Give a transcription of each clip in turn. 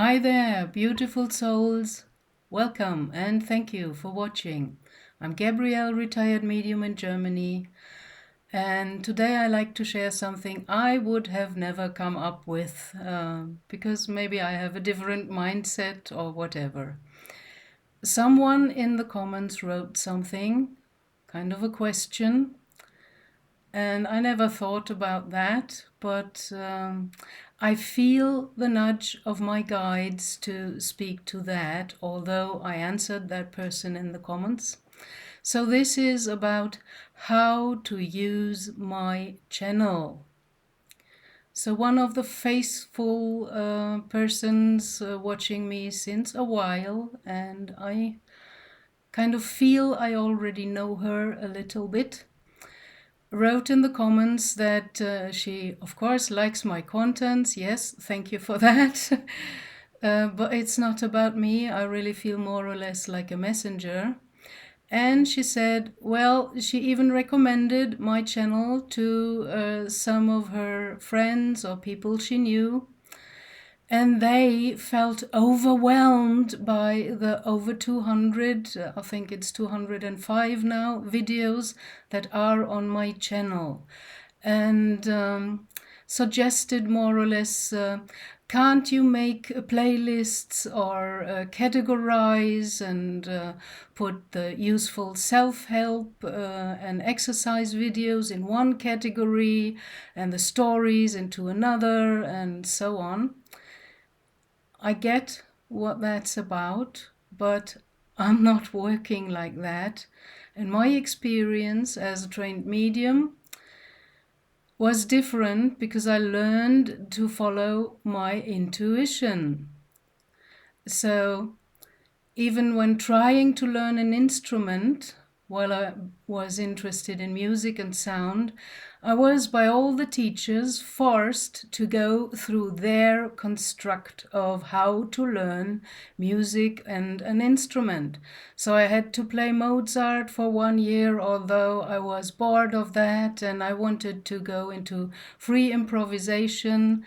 Hi there, beautiful souls. Welcome and thank you for watching. I'm Gabrielle, retired medium in Germany, and today I like to share something I would have never come up with because maybe I have a different mindset or whatever. Someone in the comments wrote something, kind of a question, and I never thought about that, but I feel the nudge of my guides to speak to that, although I answered that person in the comments. So this is about how to use my channel. So one of the faithful persons watching me since a while, and I kind of feel I already know her a little bit, wrote in the comments that she, of course, likes my contents. Yes, thank you for that. But it's not about me. I really feel more or less like a messenger. And she said, well, she even recommended my channel to some of her friends or people she knew. And they felt overwhelmed by the over 200, I think it's 205 now, videos that are on my channel. And suggested more or less, can't you make playlists or categorize and put the useful self-help and exercise videos in one category and the stories into another and so on. I get what that's about, but I'm not working like that. And my experience as a trained medium was different because I learned to follow my intuition. So even when trying to learn an instrument, while I was interested in music and sound, I was by all the teachers forced to go through their construct of how to learn music and an instrument. So I had to play Mozart for 1 year, although I was bored of that and I wanted to go into free improvisation,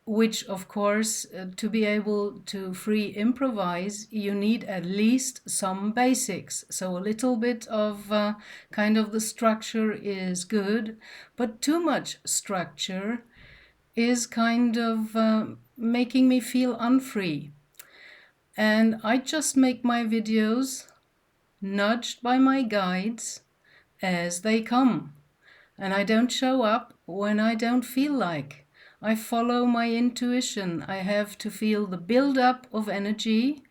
which of course, to be able to free improvise, you need at least some basics. So a little bit of kind of the structure is good, but too much structure is kind of making me feel unfree. And I just make my videos nudged by my guides as they come. And I don't show up when I don't feel like. I follow my intuition. I have to feel the build-up of energy.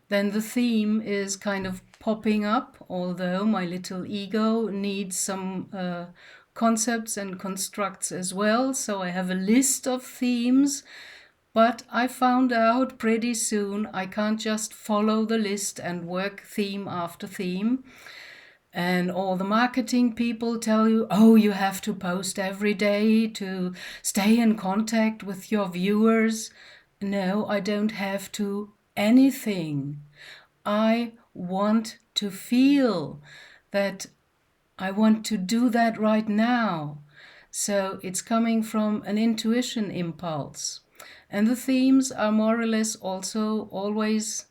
Then the theme is kind of popping up, although my little ego needs some concepts and constructs as well. So I have a list of themes, but I found out pretty soon I can't just follow the list and work theme after theme. And all the marketing people tell you, oh, you have to post every day to stay in contact with your viewers. No, I don't have to anything. I want to feel that I want to do that right now. So it's coming from an intuition impulse. And the themes are more or less also always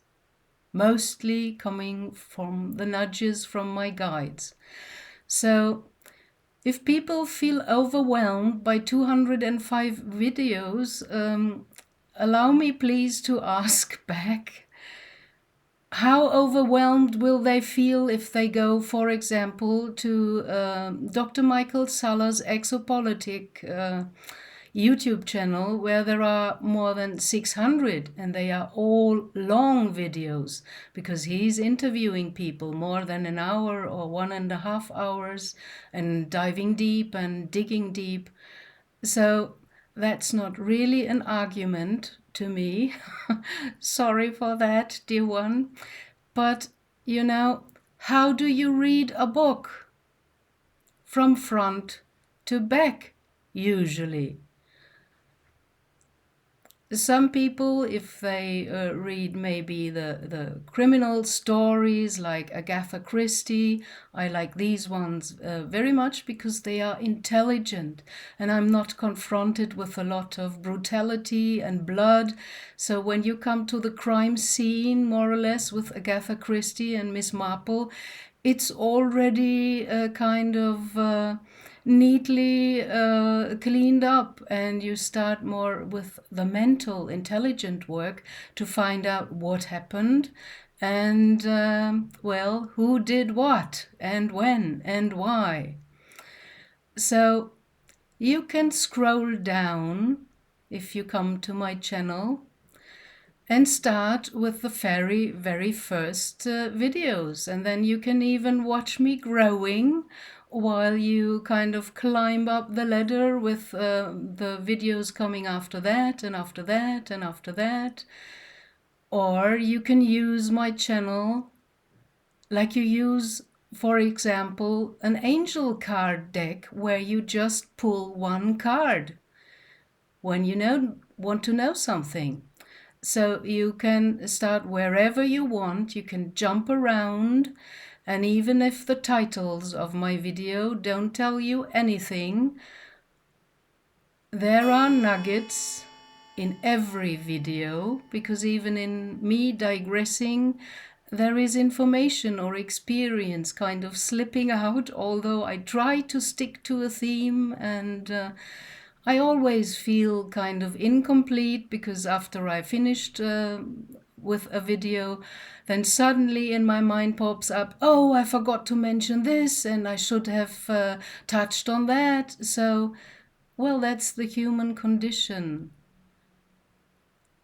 mostly coming from the nudges from my guides. So if people feel overwhelmed by 205 videos, allow me please to ask back, how overwhelmed will they feel if they go, for example, to Dr. Michael Saller's Exopolitik YouTube channel, where there are more than 600 and they are all long videos because he's interviewing people more than an hour or 1.5 hours and diving deep and digging deep. So that's not really an argument to me. Sorry for that, dear one. But, how do you read a book? From front to back, usually. Some people, if they read maybe the criminal stories like Agatha Christie, I like these ones very much because they are intelligent and I'm not confronted with a lot of brutality and blood. So when you come to the crime scene, more or less, with Agatha Christie and Miss Marple, it's already kind of neatly cleaned up, and you start more with the mental, intelligent work to find out what happened and, well, who did what and when and why. So you can scroll down if you come to my channel and start with the very, very first videos. And then you can even watch me growing while you kind of climb up the ladder with the videos coming after that and after that and after that. Or you can use my channel like you use, for example, an angel card deck where you just pull one card when you want to know something. So you can start wherever you want, you can jump around, and even if the titles of my video don't tell you anything, there are nuggets in every video, because even in me digressing, there is information or experience kind of slipping out, although I try to stick to a theme, and I always feel kind of incomplete because after I finished with a video, then suddenly in my mind pops up, oh, I forgot to mention this and I should have touched on that. So, well, that's the human condition.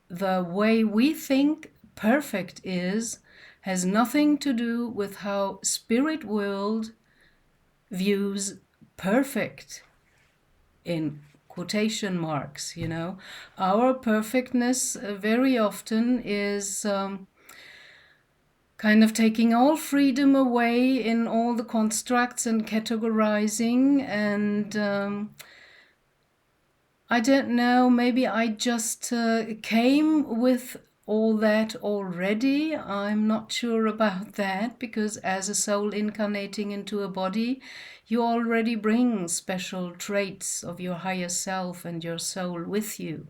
The way we think perfect is has nothing to do with how spirit world views perfect, in quotation marks, you know. Our perfectness very often is kind of taking all freedom away in all the constructs and categorizing, and I don't know, maybe I just came with all that already. I'm not sure about that, because as a soul incarnating into a body, you already bring special traits of your higher self and your soul with you.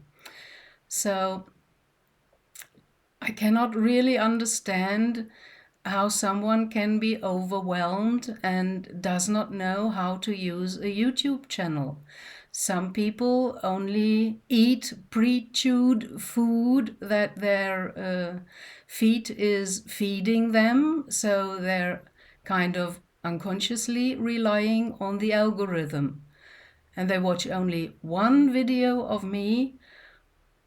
So I cannot really understand how someone can be overwhelmed and does not know how to use a YouTube channel. Some people only eat pre-chewed food that their feet is feeding them, so they're kind of unconsciously relying on the algorithm. And they watch only one video of me,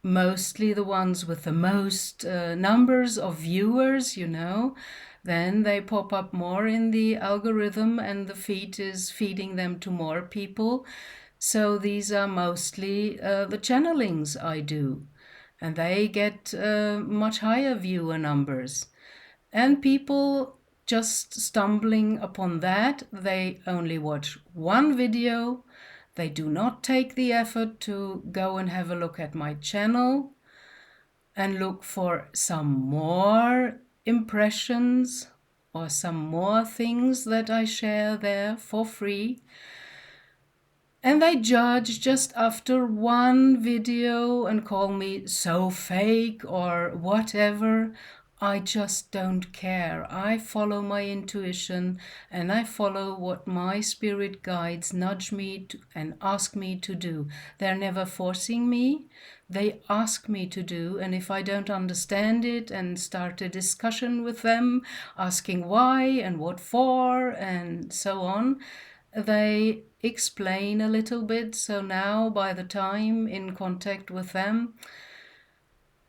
mostly the ones with the most numbers of viewers, you know. Then they pop up more in the algorithm and the feed is feeding them to more people. So these are mostly the channelings I do, and they get much higher viewer numbers. And people just stumbling upon that, they only watch one video. They do not take the effort to go and have a look at my channel and look for some more impressions or some more things that I share there for free. And they judge just after one video and call me so fake or whatever. I just don't care. I follow my intuition and I follow what my spirit guides nudge me to, and ask me to do. They're never forcing me. They ask me to do, and if I don't understand it and start a discussion with them, asking why and what for and so on, they explain a little bit. So now, by the time in contact with them,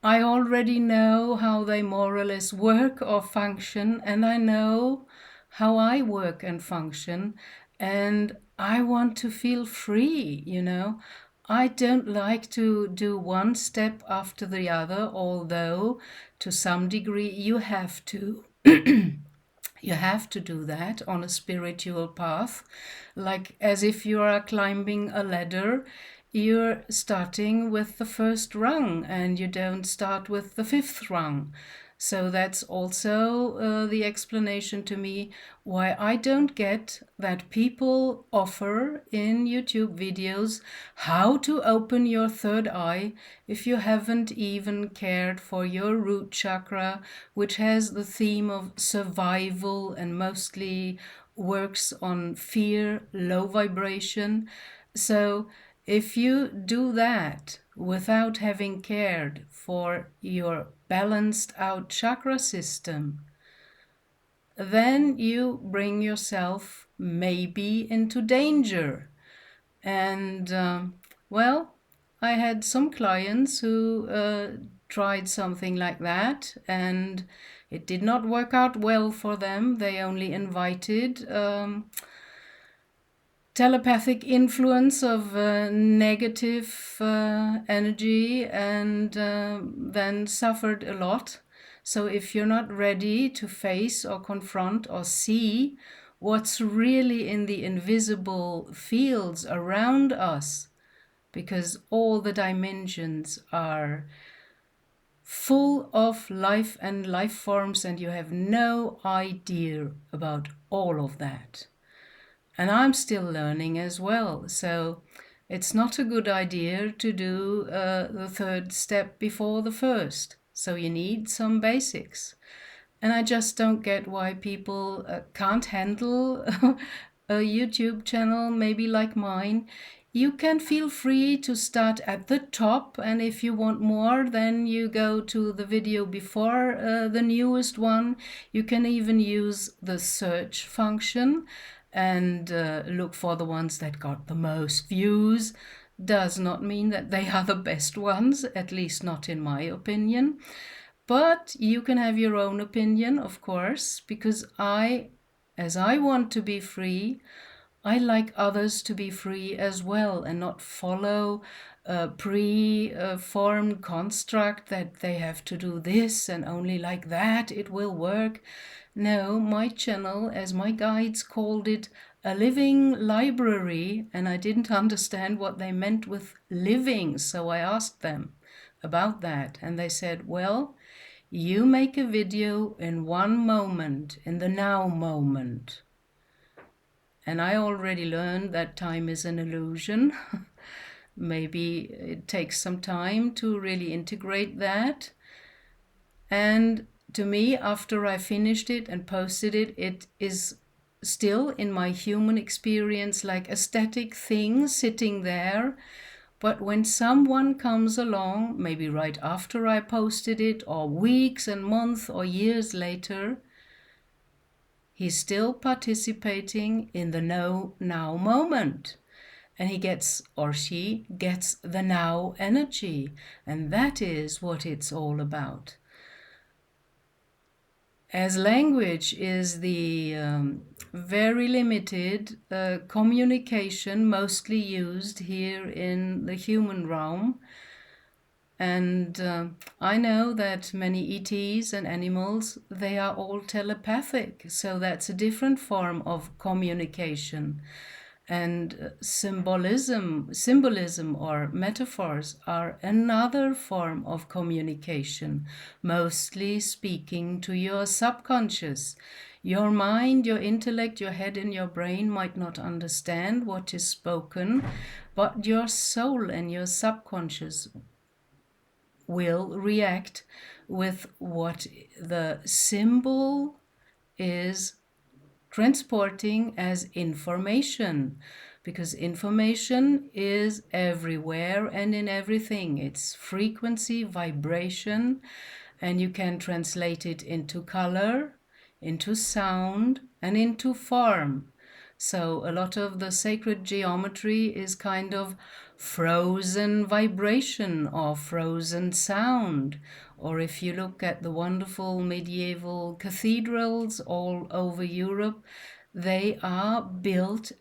I already know how they more or less work or function, and I know how I work and function, and I want to feel free, you know. I don't like to do one step after the other, although to some degree you have to. You have to do that on a spiritual path, like as if you are climbing a ladder. you're starting with the first rung and you don't start with the fifth rung. So that's also the explanation to me why I don't get that people offer in YouTube videos how to open your third eye if you haven't even cared for your root chakra, which has the theme of survival and mostly works on fear, low vibration. So if you do that without having cared for your balanced out chakra system, then you bring yourself maybe into danger. And well, I had some clients who tried something like that, and it did not work out well for them. They only invited telepathic influence of negative energy, and then suffered a lot. So if you're not ready to face or confront or see what's really in the invisible fields around us, because all the dimensions are full of life and life forms, and you have no idea about all of that. And I'm still learning as well. So it's not a good idea to do the third step before the first. So you need some basics. And I just don't get why people can't handle a YouTube channel, maybe like mine. You can feel free to start at the top, and if you want more, then you go to the video before the newest one. You can even use the search function and look for the ones that got the most views. Does not mean that they are the best ones, at least not in my opinion. But you can have your own opinion, of course, because as I want to be free, I like others to be free as well and not follow a pre-formed construct that they have to do this and only like that it will work. No, my channel, as my guides called it, a living library, and I didn't understand what they meant with living, so I asked them about that, and they said, well, you make a video in one moment, in the now moment. And I already learned that time is an illusion. Maybe it takes some time to really integrate that. And to me, after I finished it and posted it, it is still in my human experience like a static thing sitting there. But when someone comes along, maybe right after I posted it, or weeks and months or years later, he's still participating in the now moment. And he gets, or she gets, the now energy. And that is what it's all about. As language is the very limited communication mostly used here in the human realm, and I know that many ETs and animals, they are all telepathic, so that's a different form of communication. And symbolism or metaphors are another form of communication, mostly speaking to your subconscious. Your mind, your intellect, your head and your brain might not understand what is spoken, but your soul and your subconscious will react with what the symbol is transporting as information, because information is everywhere and in everything. It's frequency, vibration, and you can translate it into color, into sound, and into form. So a lot of the sacred geometry is kind of frozen vibration or frozen sound. Or if you look at the wonderful medieval cathedrals all over Europe, they are built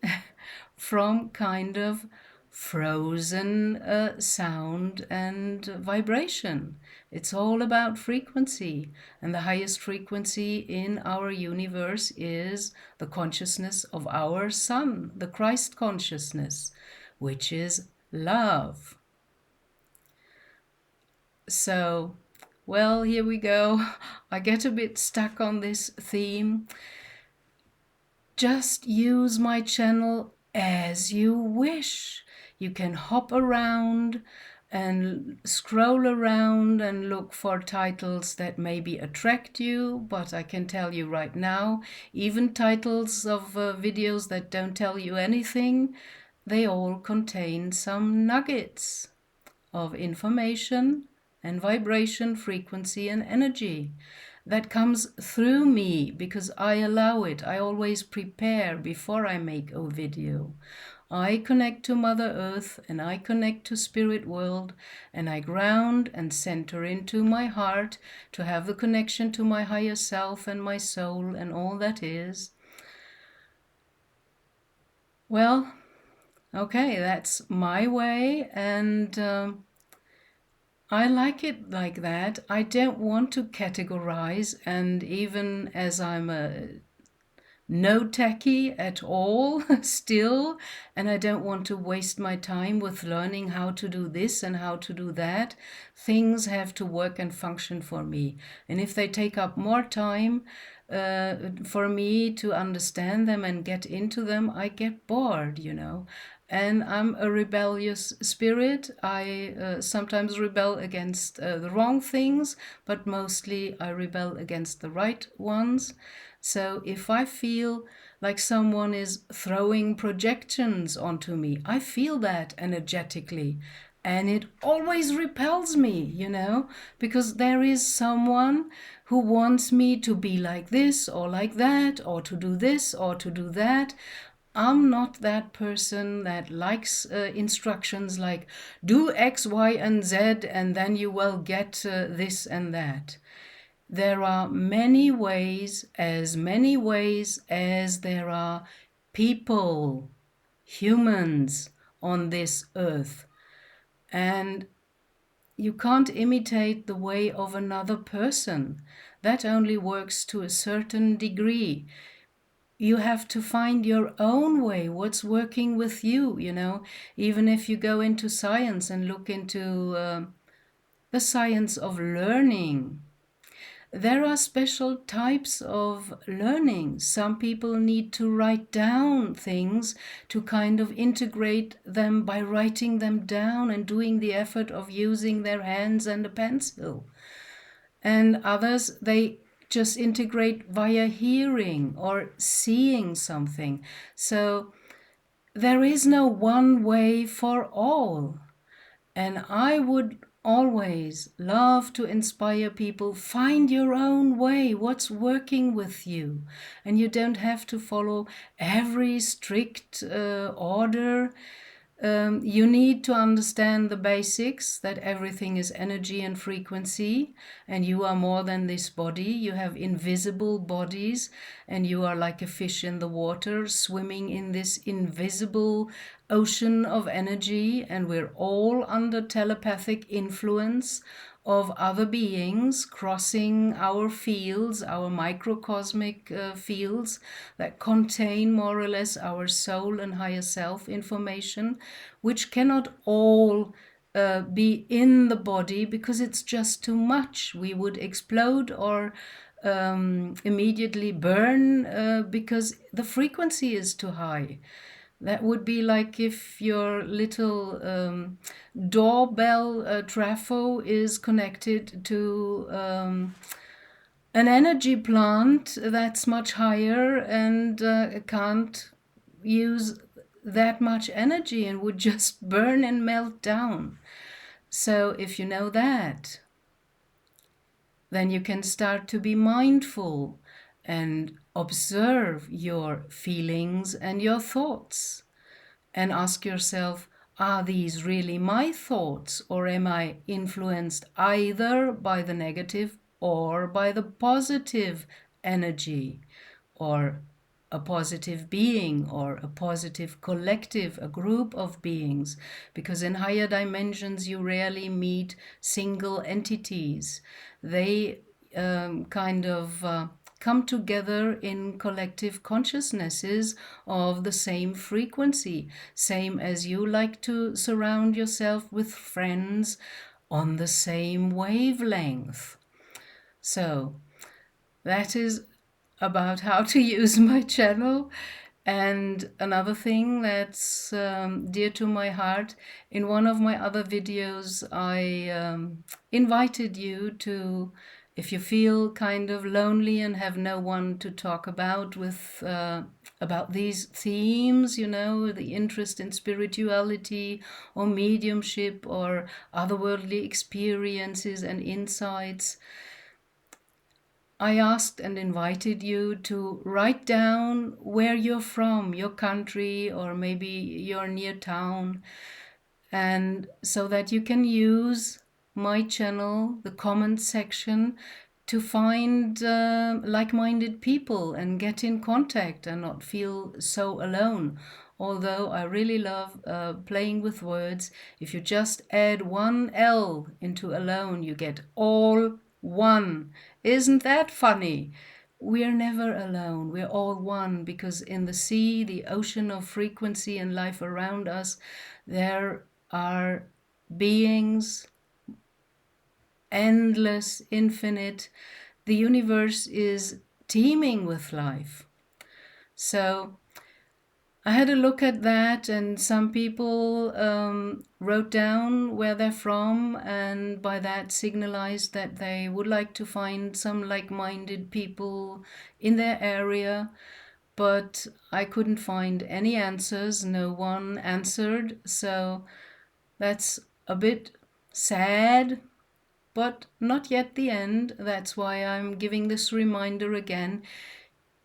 from kind of frozen sound and vibration. It's all about frequency, and the highest frequency in our universe is the consciousness of our Son, the Christ consciousness, which is love. So, well, here we go. I get a bit stuck on this theme. Just use my channel as you wish. You can hop around and scroll around and look for titles that maybe attract you, but I can tell you right now, even titles of videos that don't tell you anything, they all contain some nuggets of information and vibration, frequency, and energy that comes through me because I allow it. I always prepare before I make a video. I connect to Mother Earth and I connect to Spirit World, and I ground and center into my heart to have the connection to my higher self and my soul and all that is. Well, okay, that's my way, and I like it like that. I don't want to categorize, and even as I'm a no techie at all still, and I don't want to waste my time with learning how to do this and how to do that. Things have to work and function for me, and if they take up more time for me to understand them and get into them, I get bored, and I'm a rebellious spirit. I sometimes rebel against the wrong things, but mostly I rebel against the right ones. So if I feel like someone is throwing projections onto me, I feel that energetically. And it always repels me, because there is someone who wants me to be like this or like that, or to do this or to do that. I'm not that person that likes instructions like do X, Y, and Z, and then you will get this and that. There are many ways as there are people, humans on this earth. And you can't imitate the way of another person. That only works to a certain degree. You have to find your own way, what's working with you, even if you go into science and look into the science of learning. There are special types of learning. Some people need to write down things to kind of integrate them by writing them down and doing the effort of using their hands and a pencil. And others, they just integrate via hearing or seeing something. So there is no one way for all. And I would always love to inspire people. Find your own way, what's working with you. And you don't have to follow every strict order. You need to understand the basics, that everything is energy and frequency, and you are more than this body. You have invisible bodies, and you are like a fish in the water, swimming in this invisible ocean of energy, and we're all under telepathic influence of other beings crossing our fields, our microcosmic fields that contain more or less our soul and higher self information, which cannot all be in the body because it's just too much. We would explode or immediately burn because the frequency is too high. That would be like if your little doorbell trafo is connected to an energy plant that's much higher and can't use that much energy and would just burn and melt down. So if you know that, then you can start to be mindful and observe your feelings and your thoughts and ask yourself, are these really my thoughts, or am I influenced either by the negative or by the positive energy, or a positive being, or a positive collective, a group of beings? Because in higher dimensions you rarely meet single entities. They kind of come together in collective consciousnesses of the same frequency, same as you like to surround yourself with friends on the same wavelength. So that is about how to use my channel. And another thing that's dear to my heart, in one of my other videos, I invited you to, if you feel kind of lonely and have no one to talk about about these themes, you know, the interest in spirituality or mediumship or otherworldly experiences and insights, I asked and invited you to write down where you're from, your country, or maybe your near town, and so that you can use my channel, the comment section, to find like-minded people and get in contact and not feel so alone. Although I really love playing with words, if you just add one L into alone, you get all one. Isn't that funny? We're never alone. We're all one, because in the sea, the ocean of frequency and life around us, there are beings, endless, infinite. The universe is teeming with life. So I had a look at that, and some people wrote down where they're from, and by that signalized that they would like to find some like-minded people in their area. But I couldn't find any answers. No one answered. So that's a bit sad, but not yet the end. That's why I'm giving this reminder again.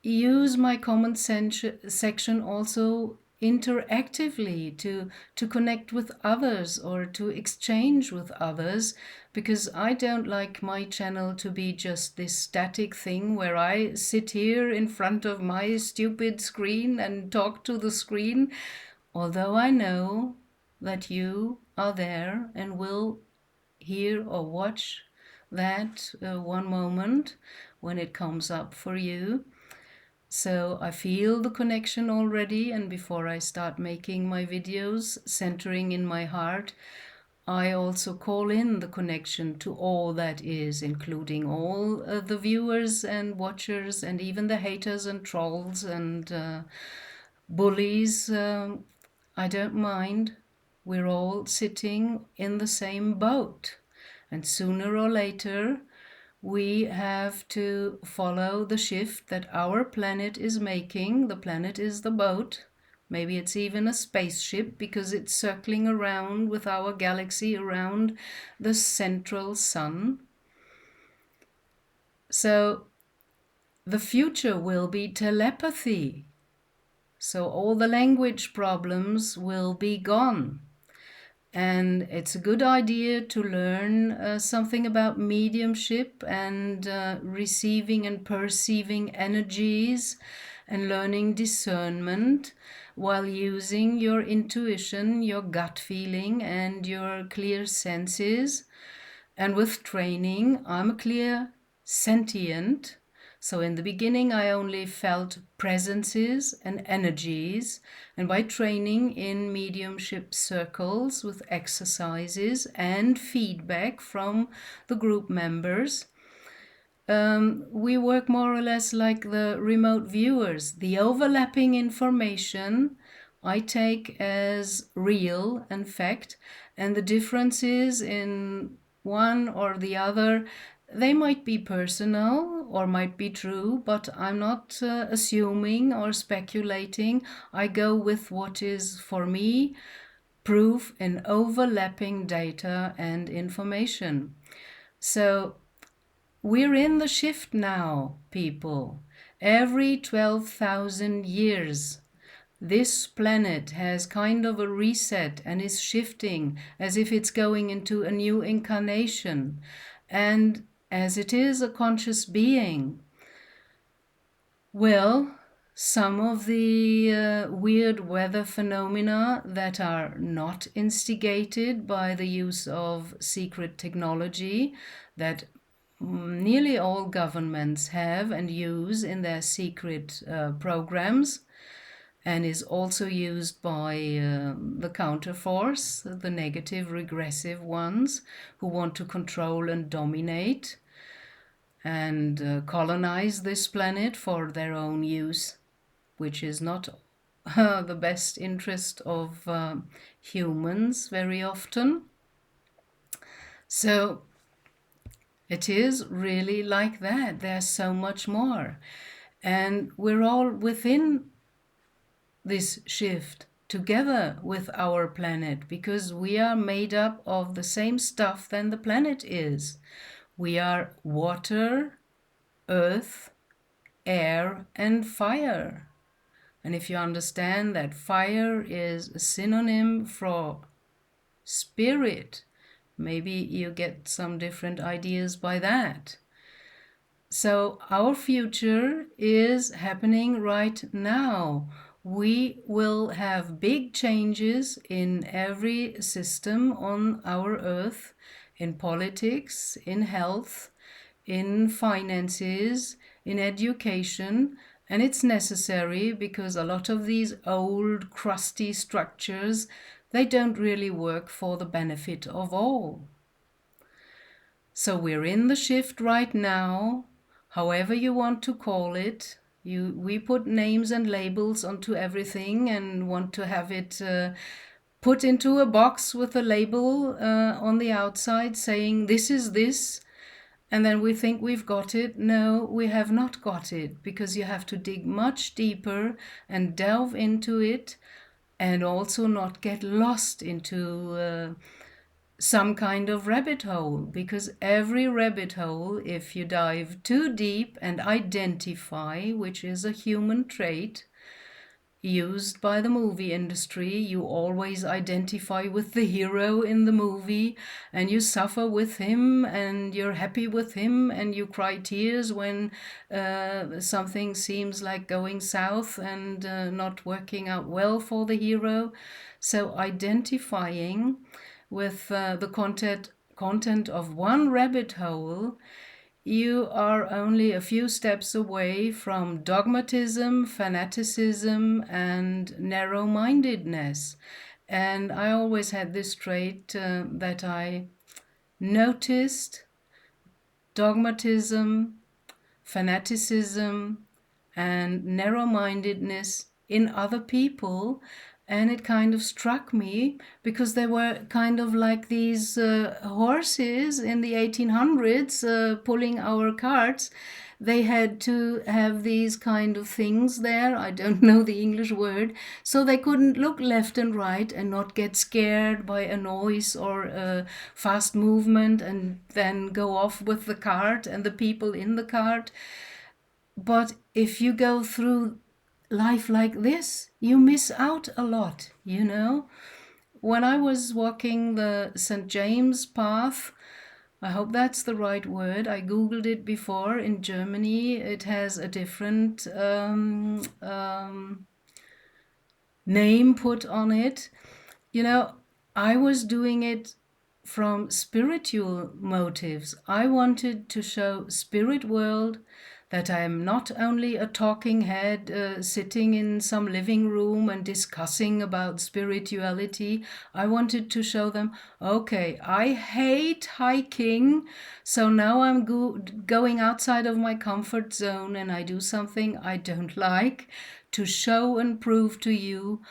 Use my comment section also interactively to connect with others or to exchange with others, because I don't like my channel to be just this static thing where I sit here in front of my stupid screen and talk to the screen, although I know that you are there and will hear or watch that one moment when it comes up for you. So I feel the connection already, and before I start making my videos centering in my heart, I also call in the connection to all that is, including all the viewers and watchers and even the haters and trolls and bullies. I don't mind. We're all sitting in the same boat, and sooner or later we have to follow the shift that our planet is making. The planet is the boat. Maybe it's even a spaceship, because it's circling around with our galaxy around the central sun. So the future will be telepathy. So all the language problems will be gone. And it's a good idea to learn something about mediumship and receiving and perceiving energies and learning discernment while using your intuition, your gut feeling, and your clear senses. And with training, I'm a clear sentient. So in the beginning, I only felt presences and energies. And by training in mediumship circles with exercises and feedback from the group members, we work more or less like the remote viewers. The overlapping information I take as real and fact, and the differences in one or the other, they might be personal or might be true, but I'm not assuming or speculating. I go with what is, for me, proof in overlapping data and information. So we're in the shift now, people. Every 12,000 years, this planet has kind of a reset and is shifting as if it's going into a new incarnation. And as it is a conscious being, well, some of the weird weather phenomena that are not instigated by the use of secret technology, that nearly all governments have and use in their secret programs, and is also used by the counterforce, the negative, regressive ones who want to control and dominate and colonize this planet for their own use, which is not the best interest of humans very often. So it is really like that. There's so much more. And we're all within this shift together with our planet, because we are made up of the same stuff than the planet is. We are water, earth, air, and fire. And if you understand that fire is a synonym for spirit, maybe you get some different ideas by that. So our future is happening right now. We will have big changes in every system on our earth, in politics, in health, in finances, in education, and it's necessary because a lot of these old crusty structures, they don't really work for the benefit of all. So we're in the shift right now, however you want to call it. We put names and labels onto everything and want to have it put into a box with a label on the outside saying this is this, and then we think we've got it. No, we have not got it, because you have to dig much deeper and delve into it, and also not get lost into some kind of rabbit hole, because every rabbit hole, if you dive too deep and identify, which is a human trait used by the movie industry, you always identify with the hero in the movie and you suffer with him and you're happy with him and you cry tears when something seems like going south and not working out well for the hero. So identifying with the content of one rabbit hole, you are only a few steps away from dogmatism, fanaticism, and narrow-mindedness. And I always had this trait that I noticed dogmatism, fanaticism, and narrow-mindedness in other people, and it kind of struck me because they were kind of like these horses in the 1800s pulling our carts. They had to have these kind of things there, I don't know the English word, so they couldn't look left and right and not get scared by a noise or a fast movement and then go off with the cart and the people in the cart. But if you go through life like this, you miss out a lot, you know? When I was walking the St. James path, I hope that's the right word. I Googled it before. In Germany, it has a different name put on it. You know, I was doing it from spiritual motives. I wanted to show spirit world that I am not only a talking head sitting in some living room and discussing about spirituality. I wanted to show them, okay, I hate hiking, so now I'm going outside of my comfort zone and I do something I don't like to show and prove to you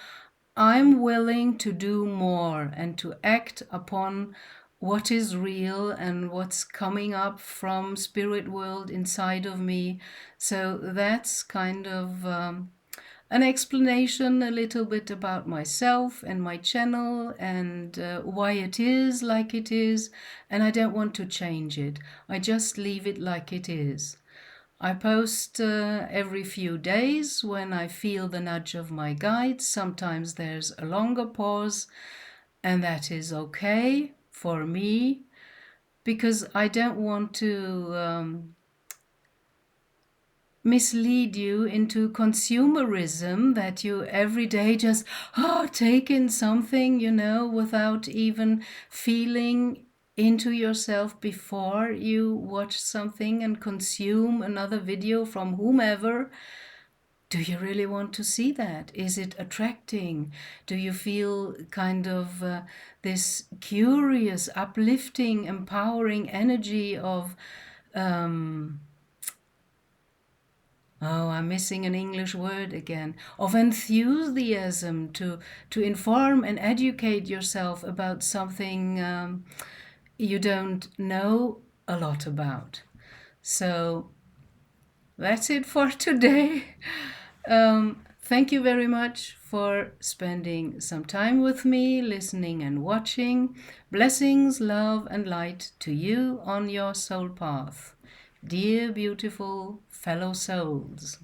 I'm willing to do more and to act upon what is real and what's coming up from spirit world inside of me. So that's kind of an explanation a little bit about myself and my channel and why it is like it is. And I don't want to change it. I just leave it like it is. I post every few days when I feel the nudge of my guides. Sometimes there's a longer pause, and that is okay for me, because I don't want to mislead you into consumerism, that you every day just take in something, you know, without even feeling into yourself before you watch something and consume another video from whomever? Do you really want to see that? Is it attracting? Do you feel kind of this curious, uplifting, empowering energy of, I'm missing an English word again, of enthusiasm to inform and educate yourself about something you don't know a lot about? So that's it for today. Thank you very much for spending some time with me, listening and watching. Blessings, love, and light to you on your soul path. Dear beautiful fellow souls.